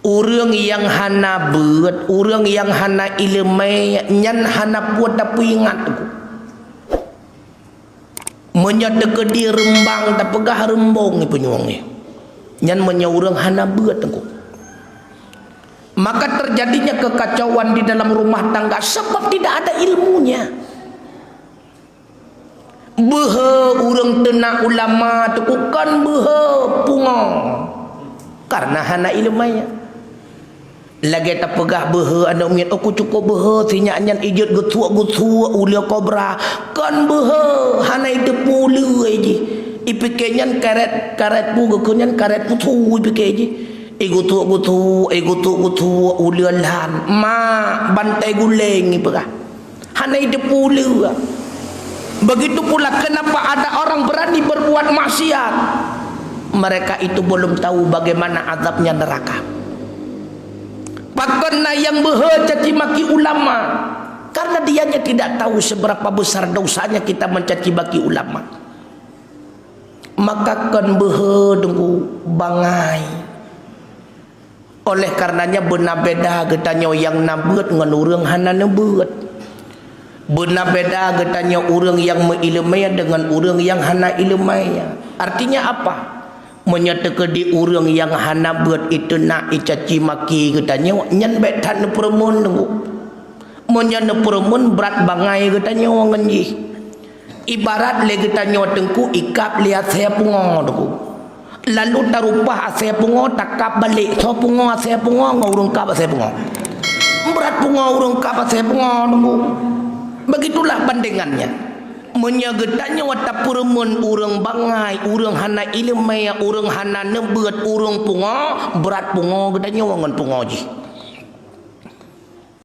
Urang yang hana beut, urang yang hana ilmu, nyan hana buat tapi ingat aku. Menyata ke di rembang tak pegah rembong ni penyuang ni. Nyan menyaurang hana beut aku. Maka terjadinya kekacauan di dalam rumah tangga sebab tidak ada ilmunya. Behe urang tenak ulama tu bukan behe punga karena hana ilmunya. Lagi tak pegah behe anak miat aku cukup behe sinya nyan ijut gutua ulia kobra kan behe hana itu pulu aje ipike nyan karet puga kunyan karet putu ipike aje gutu ulia lan ma bantai guleng ipegah hana itu pulu. Begitu pula kenapa ada orang berani berbuat maksiat, mereka itu belum tahu bagaimana azabnya neraka. Pakana yang caci maki ulama karena dianya tidak tahu seberapa besar dosanya kita mencaci maki ulama. Maka kan dengku bangai. Oleh karenanya benar beda getanya yang nabeut ngan urang hana nabeut. Benar beda getanya urang yang mengilmaya dengan urang yang hana ilmaya. Artinya apa? Menyatakan di urang yang hana beut itu nak icaci maki getanya nyan betan permun tunggu. Menyana permun berat bangai getanya wong ngenji. Ibarat le getanya tengku ikap lihat saya pungo tunggu. Lalu tarupah saya pungo takap balik so pungo saya pungo ngurung kap saya pungo. Berat pungo urung kap saya pungo tunggu. Begitulah bandingannya. Menyagetanya wata purmun urang bangai, urang hana ilmu, urang hana nebeut, urang pungo, berat pungo gedanya wangan pungo ji.